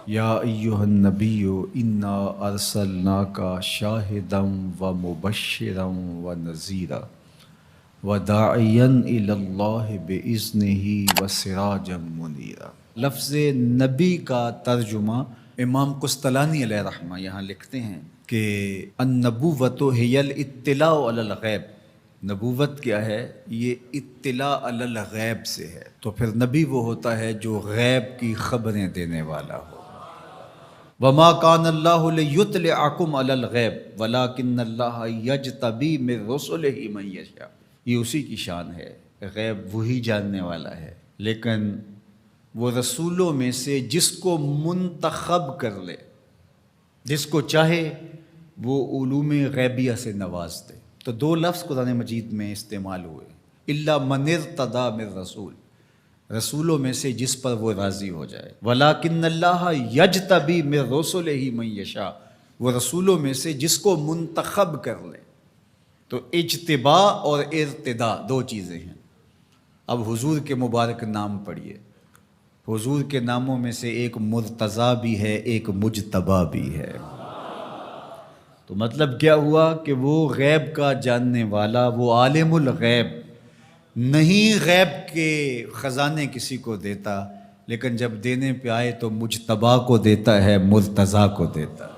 یا ایہا النبی انا ارسلناک شاہدا و مبشرا و نذیرا وداعیا الی اللہ باذنہ و سراجا منیرا۔ لفظ نبی کا ترجمہ امام قسطلانی علیہ رحمہ یہاں لکھتے ہیں کہ النبوۃ ہی الاطلاع علی الغیب۔ نبوت کیا ہے؟ یہ اطلاع علی الغیب سے ہے، تو پھر نبی وہ ہوتا ہے جو غیب کی خبریں دینے والا ہو۔ وما کان اللہ لیطلعکم علی الغیب ولکن اللہ یجتبی من رسلہ من یشاء۔ یہ اسی کی شان ہے، غیب وہی جاننے والا ہے، لیکن وہ رسولوں میں سے جس کو منتخب کر لے، جس کو چاہے وہ علوم غیبیہ سے نواز دے۔ تو دو لفظ قرآن مجید میں استعمال ہوئے، الا من ارتضی من رسول، رسولوں میں سے جس پر وہ راضی ہو جائے، ولیکن اللہ یجتبی من رسلہ من یشاء، وہ رسولوں میں سے جس کو منتخب کر لے۔ تو اجتباء اور ارتداء دو چیزیں ہیں۔ اب حضور کے مبارک نام پڑھیے، حضور کے ناموں میں سے ایک مرتضیٰ بھی ہے، ایک مجتبیٰ بھی ہے۔ تو مطلب کیا ہوا کہ وہ غیب کا جاننے والا، وہ عالم الغیب نہیں، غیب کے خزانے کسی کو دیتا، لیکن جب دینے پہ آئے تو مجتبیٰ کو دیتا ہے، مرتضیٰ کو دیتا ہے۔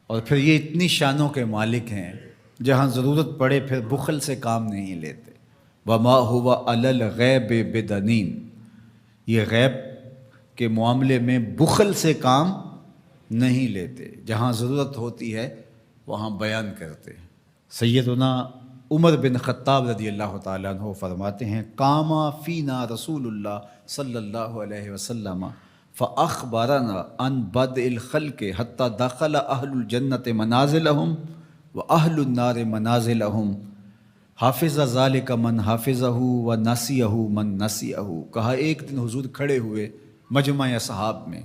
اور پھر یہ اتنی شانوں کے مالک ہیں، جہاں ضرورت پڑے پھر بخل سے کام نہیں لیتے۔ وما ہوا علی الغیب بدنین، یہ غیب کے معاملے میں بخل سے کام نہیں لیتے، جہاں ضرورت ہوتی ہے وہاں بیان کرتے ہیں۔ سیدنا عمر بن خطاب رضی اللہ تعالیٰ عنہ فرماتے ہیں، قام فینا رسول اللہ صلی اللہ علیہ وسلم فاخبرنا عن بدء الخلق حتی دخل اہل الجنت منازلہم واہل النار منازلہم، حافظ ذالک من حافظہ و نسیہ من نسیہ۔ کہا ایک دن حضور کھڑے ہوئے مجمع اصحاب میں،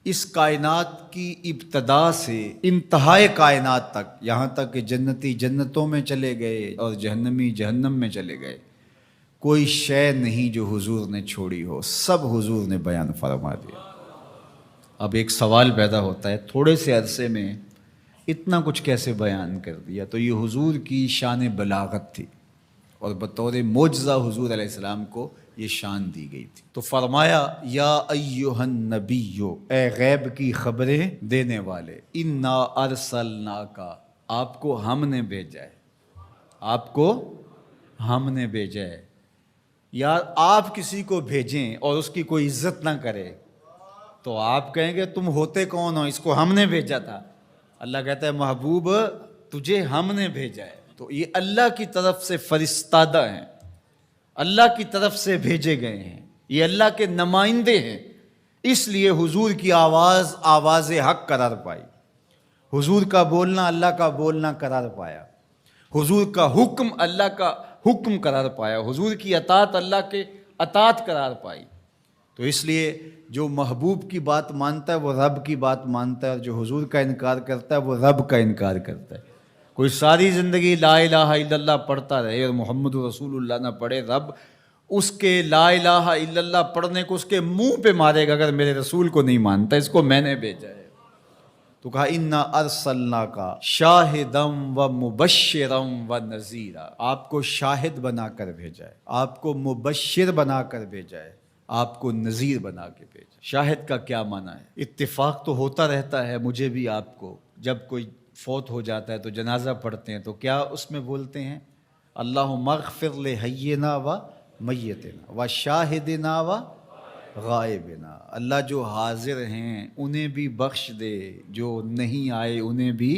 اس کائنات کی ابتدا سے انتہائے کائنات تک، یہاں تک کہ جنتی جنتوں میں چلے گئے اور جہنمی جہنم میں چلے گئے، کوئی شے نہیں جو حضور نے چھوڑی ہو، سب حضور نے بیان فرما دیا۔ اب ایک سوال پیدا ہوتا ہے، تھوڑے سے عرصے میں اتنا کچھ کیسے بیان کر دیا؟ تو یہ حضور کی شان بلاغت تھی، اور بطور معجزہ حضور علیہ السلام کو یہ شان دی گئی تھی۔ تو فرمایا، یا ایہا النبی، اے غیب کی خبریں دینے والے، انا ارسلناک، آپ کو ہم نے بھیجا ہے، آپ کو ہم نے بھیجا ہے۔ یار آپ کسی کو بھیجیں اور اس کی کوئی عزت نہ کرے تو آپ کہیں گے تم ہوتے کون ہو، اس کو ہم نے بھیجا تھا۔ اللہ کہتا ہے محبوب تجھے ہم نے بھیجا ہے۔ تو یہ اللہ کی طرف سے فرستادہ ہیں، اللہ کی طرف سے بھیجے گئے ہیں، یہ اللہ کے نمائندے ہیں، اس لیے حضور کی آواز آواز حق قرار پائی، حضور کا بولنا اللہ کا بولنا قرار پایا، حضور کا حکم اللہ کا حکم قرار پایا، حضور کی اطاعت اللہ کے اطاعت قرار پائی۔ تو اس لیے جو محبوب کی بات مانتا ہے وہ رب کی بات مانتا ہے، اور جو حضور کا انکار کرتا ہے وہ رب کا انکار کرتا ہے۔ کوئی ساری زندگی لا الہ الا اللہ پڑھتا رہے اور محمد رسول اللہ نہ پڑھے، رب اس کے لا الہ الا اللہ پڑھنے کو اس کے منہ پہ مارے گا اگر میرے رسول کو نہیں مانتا، اس کو میں نے بھیجا ہے۔ تو کہا انا ارسلناک شاہدا و مبشرا و نذیرا، آپ کو شاہد بنا کر بھیجا ہے، آپ کو مبشر بنا کر بھیجا ہے، آپ کو نذیر بنا کے بھیجا۔ شاہد کا کیا معنی ہے؟ اتفاق تو ہوتا رہتا ہے مجھے بھی آپ کو، جب کوئی فوت ہو جاتا ہے تو جنازہ پڑھتے ہیں تو کیا اس میں بولتے ہیں؟ اللہم اغفر لحینا و میتنا و شاہدنا و غائبنا، اللہ جو حاضر ہیں انہیں بھی بخش دے، جو نہیں آئے انہیں بھی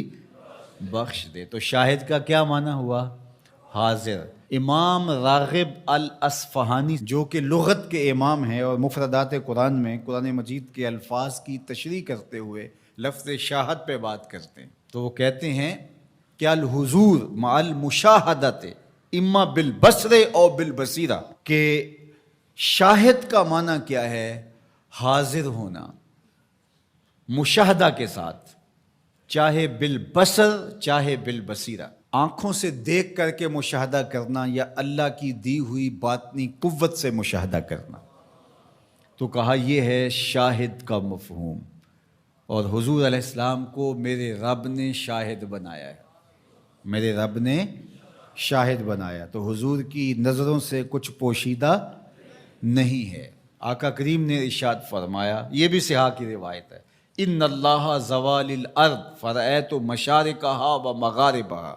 بخش دے۔ تو شاہد کا کیا معنی ہوا؟ حاضر۔ امام راغب الاصفہانی جو کہ لغت کے امام ہیں اور مفردات قرآن میں قرآن مجید کے الفاظ کی تشریح کرتے ہوئے لفظ شاہد پہ بات کرتے ہیں، تو وہ کہتے ہیں کہ الحضور مع المشاہدت اما بالبصر او بالبصیرہ، کہ شاہد کا معنی کیا ہے؟ حاضر ہونا مشاہدہ کے ساتھ، چاہے بالبصر چاہے بالبصیرہ، آنکھوں سے دیکھ کر کے مشاہدہ کرنا یا اللہ کی دی ہوئی باطنی قوت سے مشاہدہ کرنا۔ تو کہا یہ ہے شاہد کا مفہوم، اور حضور علیہ السلام کو میرے رب نے شاہد بنایا ہے، میرے رب نے شاہد بنایا، تو حضور کی نظروں سے کچھ پوشیدہ نہیں ہے۔ آقا کریم نے ارشاد فرمایا، یہ بھی صحاح کی روایت ہے، ان اللہ زوال الارض فرأیت مشارقہا و مغاربہا،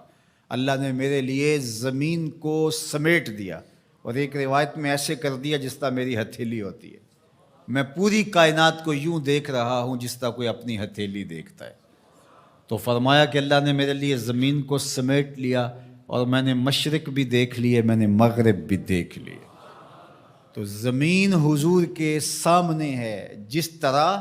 اللہ نے میرے لیے زمین کو سمیٹ دیا، اور ایک روایت میں ایسے کر دیا جس طرح میری ہتھیلی ہوتی ہے، میں پوری کائنات کو یوں دیکھ رہا ہوں جس طرح کوئی اپنی ہتھیلی دیکھتا ہے۔ تو فرمایا کہ اللہ نے میرے لیے زمین کو سمیٹ لیا، اور میں نے مشرق بھی دیکھ لیے، میں نے مغرب بھی دیکھ لیے۔ تو زمین حضور کے سامنے ہے جس طرح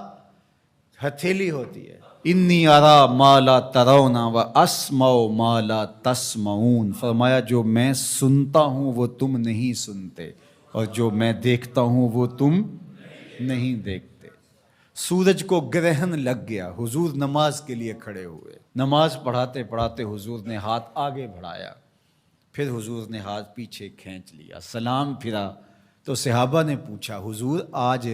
ہتھیلی ہوتی ہے۔ انی ارا ما لا ترون و اسمع ما لا تسمعون، فرمایا جو میں سنتا ہوں وہ تم نہیں سنتے، اور جو میں دیکھتا ہوں وہ تم نہیں دیکھتے۔ سورج کو گرہن لگ گیا، حضور نماز کے لیے کھڑے ہوئے، نماز پڑھاتے پڑھاتے حضور نے ہاتھ آگے بڑھایا، پھر حضور نے ہاتھ پیچھے کھینچ لیا، سلام پھرا، تو صحابہ نے پوچھا حضور آج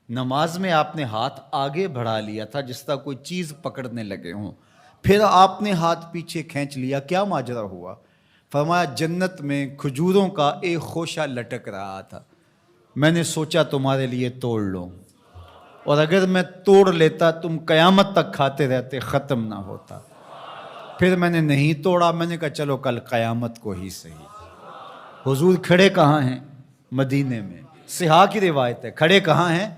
نماز میں آپ نے ہاتھ آگے بڑھا لیا تھا جس طرح کوئی چیز پکڑنے لگے ہوں، پھر آپ نے ہاتھ پیچھے کھینچ لیا، کیا ماجرا ہوا؟ فرمایا جنت میں کھجوروں کا ایک خوشہ لٹک رہا تھا، میں نے سوچا تمہارے لیے توڑ لوں، اور اگر میں توڑ لیتا تم قیامت تک کھاتے رہتے، ختم نہ ہوتا، پھر میں نے نہیں توڑا، میں نے کہا چلو کل قیامت کو ہی صحیح۔ حضور کھڑے کہاں ہیں؟ مدینے میں، صحاح کی روایت ہے، کھڑے کہاں ہیں؟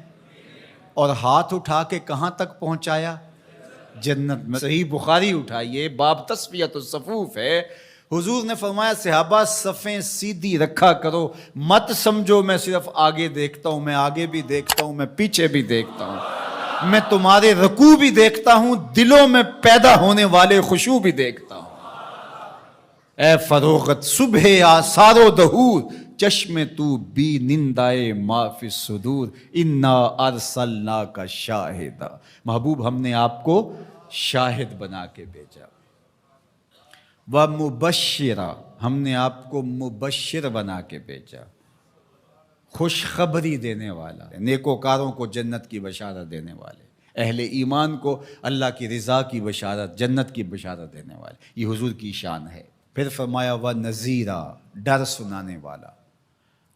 اور ہاتھ اٹھا کے کہاں تک پہنچایا؟ جنت میں۔ صحیح بخاری اٹھائیے، باب تصفیۃ الصفوف ہے، حضور نے فرمایا صحابہ صفیں سیدھی رکھا کرو، مت سمجھو میں صرف آگے دیکھتا ہوں، میں آگے بھی دیکھتا ہوں، میں پیچھے بھی دیکھتا ہوں، میں تمہارے رکوع بھی دیکھتا ہوں، دلوں میں پیدا ہونے والے خشوع بھی دیکھتا ہوں۔ اے فروغت صبح آثار و دہور، چشم تو بی نندائے ما فی الصدور، انا ارسلناک شاہدا، محبوب ہم نے آپ کو شاہد بنا کے بھیجا، و مبشرا، ہم نے آپ کو مبشر بنا کے بھیجا، خوشخبری دینے والا، نیکوکاروں کو جنت کی بشارت دینے والے، اہل ایمان کو اللہ کی رضا کی بشارت، جنت کی بشارت دینے والے، یہ حضور کی شان ہے۔ پھر فرمایا و نذیرا، ڈر سنانے والا،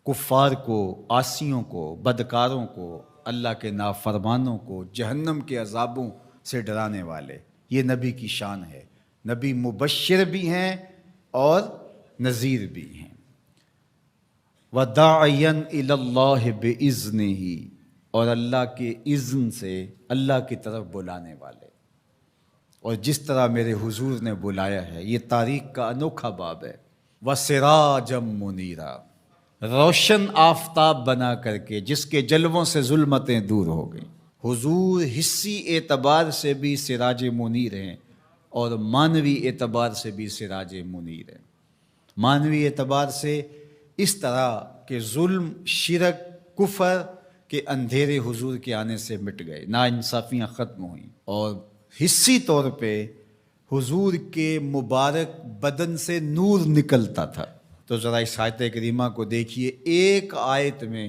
کفار کو، عاصیوں کو، بدکاروں کو، اللہ کے نافرمانوں کو جہنم کے عذابوں سے ڈرانے والے، یہ نبی کی شان ہے، نبی مبشر بھی ہیں اور نذیر بھی ہیں۔ وَدَاعِيًا إِلَى اللَّهِ بِإِذْنِهِ، اور اللہ کے اذن سے اللہ کی طرف بلانے والے، اور جس طرح میرے حضور نے بلایا ہے، یہ تاریخ کا انوکھا باب ہے۔ وَسِرَاجًا مُنِيرًا، روشن آفتاب بنا کر کے جس کے جلووں سے ظلمتیں دور ہو گئیں۔ حضور حصی اعتبار سے بھی سراج منیر ہیں، اور معنوی اعتبار سے بھی سراج منیر ہیں۔ معنوی اعتبار سے اس طرح کہ ظلم، شرک، کفر کے اندھیرے حضور کے آنے سے مٹ گئے، ناانصافیاں ختم ہوئیں، اور حصی طور پہ حضور کے مبارک بدن سے نور نکلتا تھا۔ تو ذرا اس آیت کریمہ کو دیکھیے، ایک آیت میں